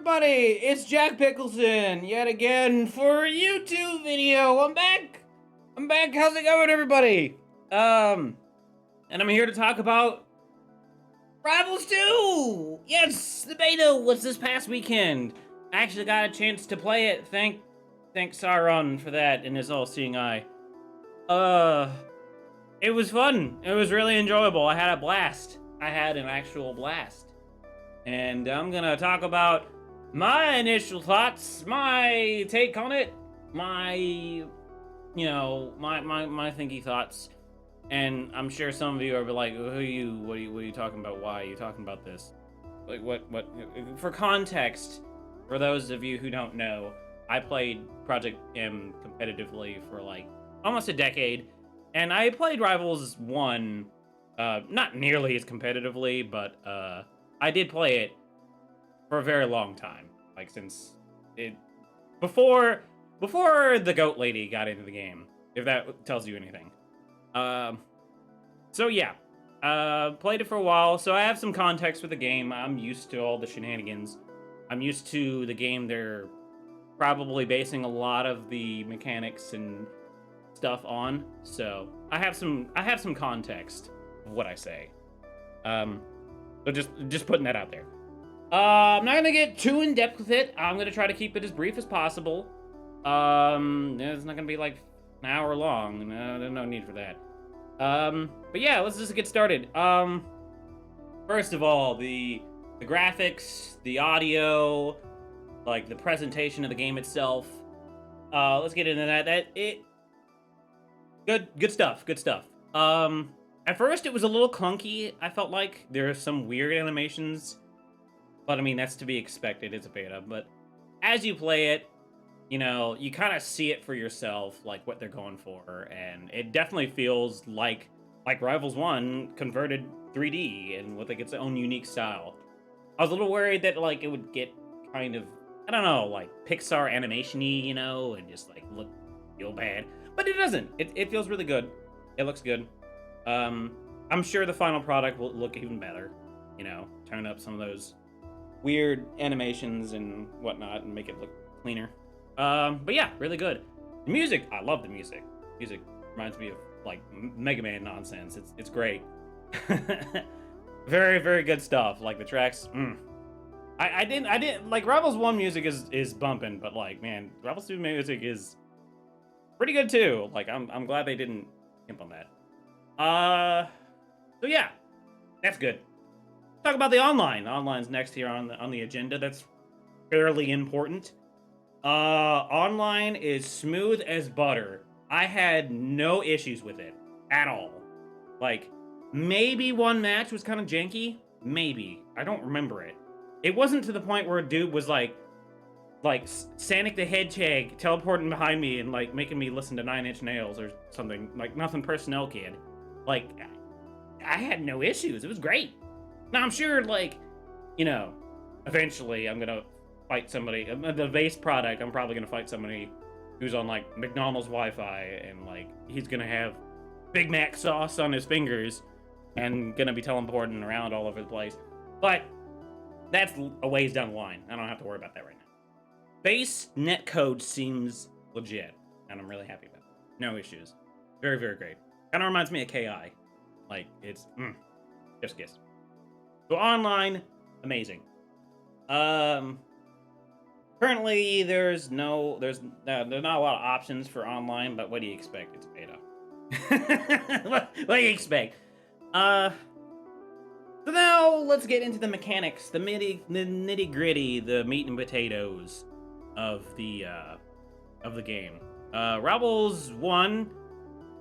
everybody? It's Jack Pickleson yet again for a YouTube video. I'm back. How's it going, everybody? And I'm here to talk about Rivals 2. Yes, the beta was this past weekend. I actually got a chance to play it. Thanks Sauron for that and his all-seeing eye. It was fun. It was really enjoyable. I had a blast. I had an actual blast. And I'm gonna talk about my initial thoughts, my take on it, my thinky thoughts. And I'm sure some of you are like, what are you talking about? Why are you talking about this? Like, what? For context, for those of you who don't know, I played Project M competitively for like almost a decade. And I played Rivals 1, not nearly as competitively, but, I did play it for a very long time. Like, since it... Before the goat lady got into the game, if that tells you anything. So yeah. Played it for a while, so I have some context for the game. I'm used to all the shenanigans. I'm used to the game. They're probably basing a lot of the mechanics and stuff on, so I have some context of what I say. So just putting that out there. I'm not gonna get too in depth with it. I'm gonna try to keep it as brief as possible. It's not gonna be like an hour long. No, there's no need for that. But yeah, let's just get started. First of all, the graphics, the audio, like the presentation of the game itself. Let's get into that. Good stuff. At first it was a little clunky. I felt like there are some weird animations, but I mean, that's to be expected. It's a beta, but as you play it, you know, you kind of see it for yourself, like what they're going for, and it definitely feels like Rivals 1 converted 3D and with like its own unique style. I was a little worried that like it would get kind of, I don't know, like Pixar animation-y, you know, and just like feel bad. But it doesn't. It feels really good. It looks good. I'm sure the final product will look even better. You know, turn up some of those weird animations and whatnot and make it look cleaner. But yeah, really good. The music, I love the music. Music reminds me of like Mega Man nonsense. It's great. Very, very good stuff. Like the tracks. I didn't like Rivals 1 music is bumping, but like, man, Rivals 2 music is pretty good too. Like I'm glad they didn't skimp on that. So yeah, that's good. Talk about the online. Online's next here on the agenda. That's fairly important. Online is smooth as butter. I had no issues with it at all. Like maybe one match was kind of janky. Maybe I don't remember it. It wasn't to the point where a dude was like Sonic the Hedgehog teleporting behind me and like making me listen to Nine Inch Nails or something. Like nothing personnel, kid. Like I had no issues. It was great. Now I'm sure, like, you know, eventually I'm gonna fight somebody. The base product, I'm probably gonna fight somebody who's on like McDonald's Wi-Fi and like he's gonna have Big Mac sauce on his fingers and gonna be teleporting around all over the place. But that's a ways down the line. I don't have to worry about that right now. Base netcode seems legit, and I'm really happy about it. No issues. Very, very great. Kind of reminds me of KI. Like, it's, just kiss. So online, amazing. Currently, there's not a lot of options for online, but what do you expect? It's beta. what do you expect? So now let's get into the mechanics, the nitty gritty, the meat and potatoes of the game. Rivals 1,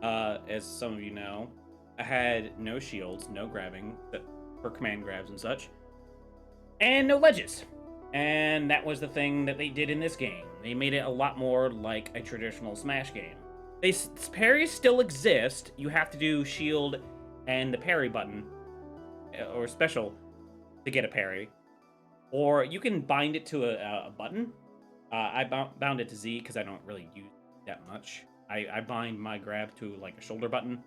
as some of you know, had no shields, no grabbing for command grabs and such, and no ledges. And that was the thing that they did in this game. They made it a lot more like a traditional Smash game. Parries still exist. You have to do shield and the parry button, or special, to get a parry. Or you can bind it to a button. I bound it to Z because I don't really use it that much. I bind my grab to like a shoulder button.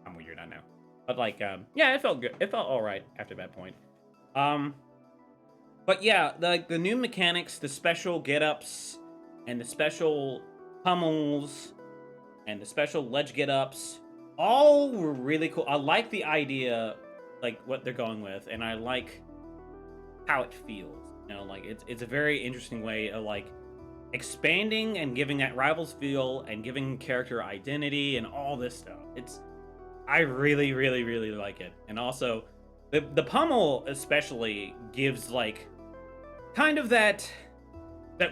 I'm weird, I know. But like, yeah, it felt good. It felt all right after that point. But yeah, the new mechanics, the special get-ups, and the special pummels, and the special ledge get-ups, all were really cool. I like the idea, like what they're going with, and I like how it feels. You know, like it's a very interesting way of like expanding and giving that rivals feel and giving character identity and all this stuff. It's I really, really, really like it. And also the pummel especially gives like kind of that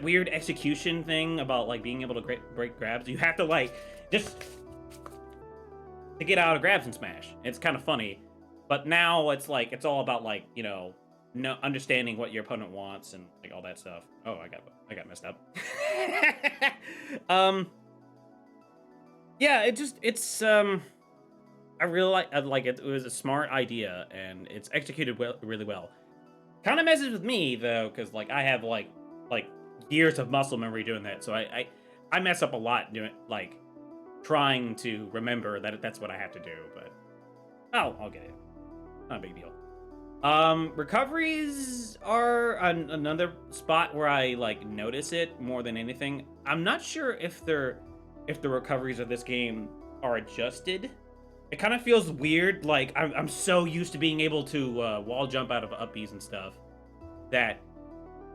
weird execution thing about like being able to break grabs. You have to like just to get out of grabs and smash. It's kind of funny, but now it's like it's all about like no understanding what your opponent wants and like all that stuff. Oh, I got messed up. um, yeah, it's I like it. It was a smart idea and it's executed really well. Kind of messes with me though, because like I have like years of muscle memory doing that, so I mess up a lot doing like trying to remember that that's what I have to do. But I'll get it. Not a big deal. Recoveries are another spot where I like notice it more than anything. I'm not sure if the recoveries of this game are adjusted. It kind of feels weird. Like I'm so used to being able to wall jump out of uppies and stuff that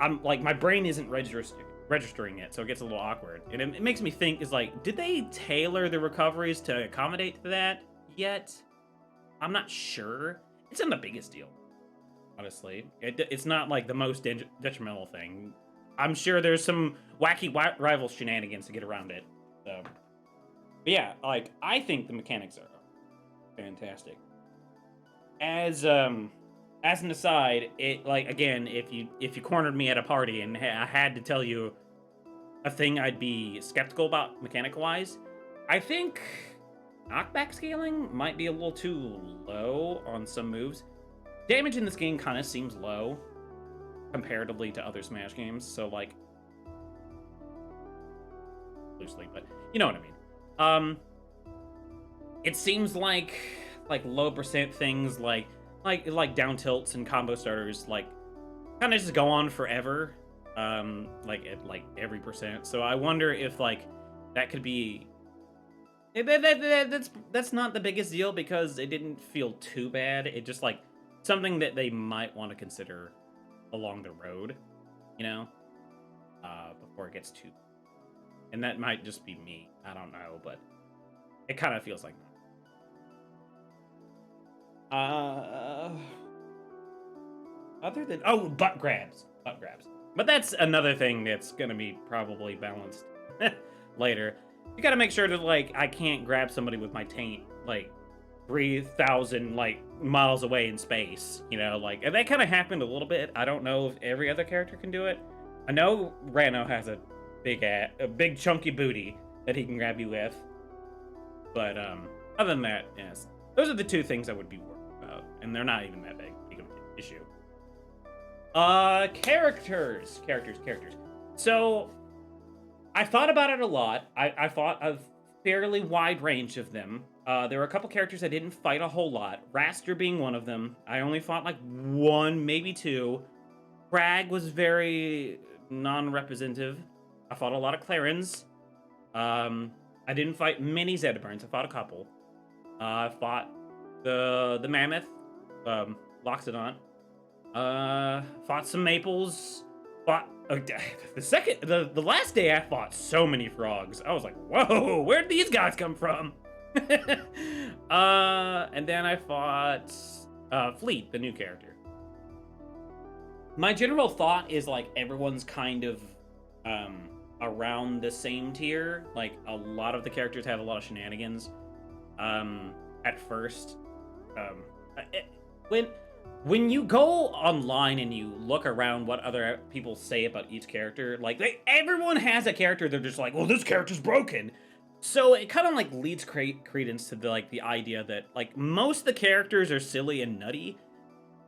I'm like my brain isn't registering it, so it gets a little awkward. And it makes me think is like, did they tailor the recoveries to accommodate that yet? I'm not sure. It's not the biggest deal, honestly. It's not like the most detrimental thing. I'm sure there's some wacky rival shenanigans to get around it. So, but yeah, like I think the mechanics are fantastic. As an aside, it like again, if you cornered me at a party and I had to tell you a thing I'd be skeptical about mechanic wise, I think knockback scaling might be a little too low on some moves. Damage in this game kind of seems low comparatively to other Smash games, so like loosely, but you know what I mean. It seems like low percent things like down tilts and combo starters like kind of just go on forever, like at like every percent. So I wonder if like that could be that's not the biggest deal because it didn't feel too bad. It just like something that they might want to consider along the road, you know, before it gets too. And that might just be me. I don't know, but it kind of feels like that. Other than butt grabs, but that's another thing that's gonna be probably balanced later. You gotta make sure that like I can't grab somebody with my taint like 3,000 like miles away in space, you know, like and that kind of happened a little bit. I don't know if every other character can do it. I know Rano has a big chunky booty that he can grab you with, but other than that, yes, those are the two things I would be worried about, and they're not even that big of an issue. Characters. So I thought about it a lot. I thought of fairly wide range of them. There were a couple characters I didn't fight a whole lot. Raster being one of them. I only fought like one, maybe two. Crag was very non-representative. I fought a lot of Clarins. I didn't fight many Zetaburns. I fought a couple. I fought the Mammoth, Loxodont. Fought some Maples. Fought the last day I fought so many frogs. I was like, whoa, where'd these guys come from? And then I fought Fleet, the new character. My general thought is like everyone's kind of around the same tier. Like a lot of the characters have a lot of shenanigans. At first, when you go online and you look around what other people say about each character, like everyone has a character they're just like, well, this character's broken. So it kind of like leads credence to the idea that like most of the characters are silly and nutty,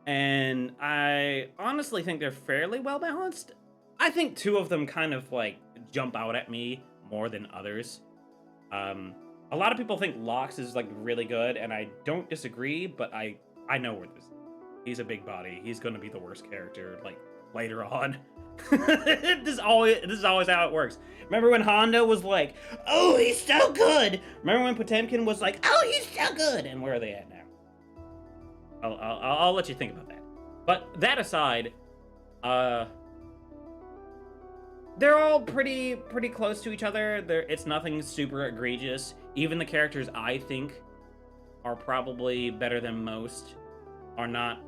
and I honestly think they're fairly well balanced. I think two of them kind of like jump out at me more than others. A lot of people think Lox is like really good, and I don't disagree, but I know where this. He's a big body. He's going to be the worst character. Like later on. This is always how it works. Remember when Honda was like, "Oh, he's so good." Remember when Potemkin was like, "Oh, he's so good." And where are they at now? I'll let you think about that. But that aside, uh, they're all pretty close to each other. It's nothing super egregious. Even the characters I think are probably better than most are not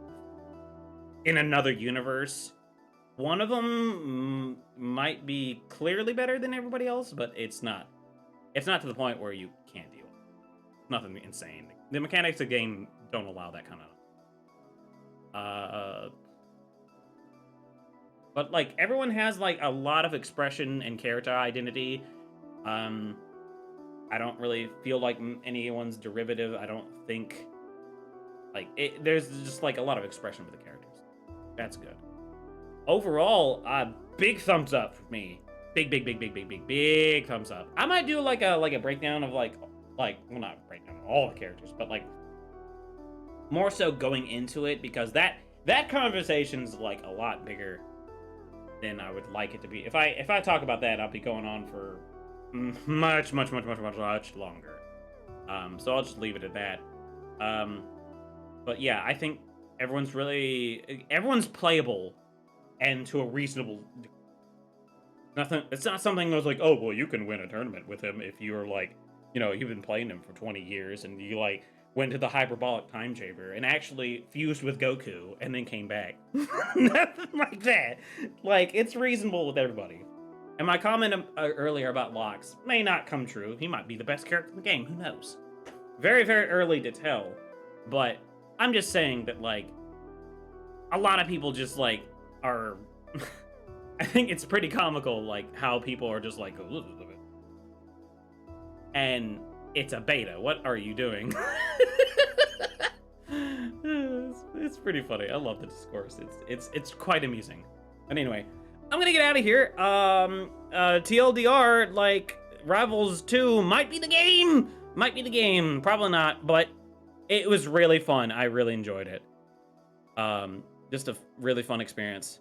in another universe. One of them might be clearly better than everybody else, but it's not. It's not to the point where you can't deal with it. Nothing insane. The mechanics of the game don't allow that kind of. But like everyone has like a lot of expression and character identity. I don't really feel like anyone's derivative. I don't think like there's just like a lot of expression with the characters. That's good. Overall, big thumbs up for me. Big thumbs up. I might do like a breakdown of like well, not a breakdown of all the characters, but like more so going into it, because that conversation's like a lot bigger than I would like it to be. If I talk about that, I'll be going on for much longer. So I'll just leave it at that. But yeah, I think everyone's playable, and to a reasonable. Nothing. It's not something that's like, oh well, you can win a tournament with him if you're like, you've been playing him for 20 years and you like went to the hyperbolic time chamber and actually fused with Goku and then came back. Nothing like that. Like, it's reasonable with everybody. And my comment earlier about Locks may not come true. He might be the best character in the game. Who knows? Very, very early to tell. But I'm just saying that, like, a lot of people just, like, are... I think it's pretty comical, like, how people are just like... And it's a beta. What are you doing? It's pretty funny. I love the discourse. It's quite amusing. But anyway, I'm gonna get out of here. TLDR, like, Rivals 2 might be the game. Might be the game. Probably not, but it was really fun. I really enjoyed it. Just a really fun experience.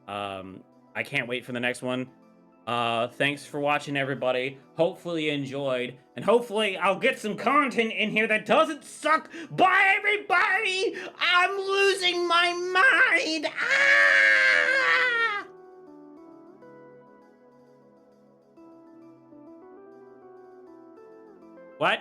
I can't wait for the next one. Thanks for watching, everybody. Hopefully you enjoyed, and hopefully I'll get some content in here that doesn't suck. Bye, everybody! I'm losing my mind! Ah! What?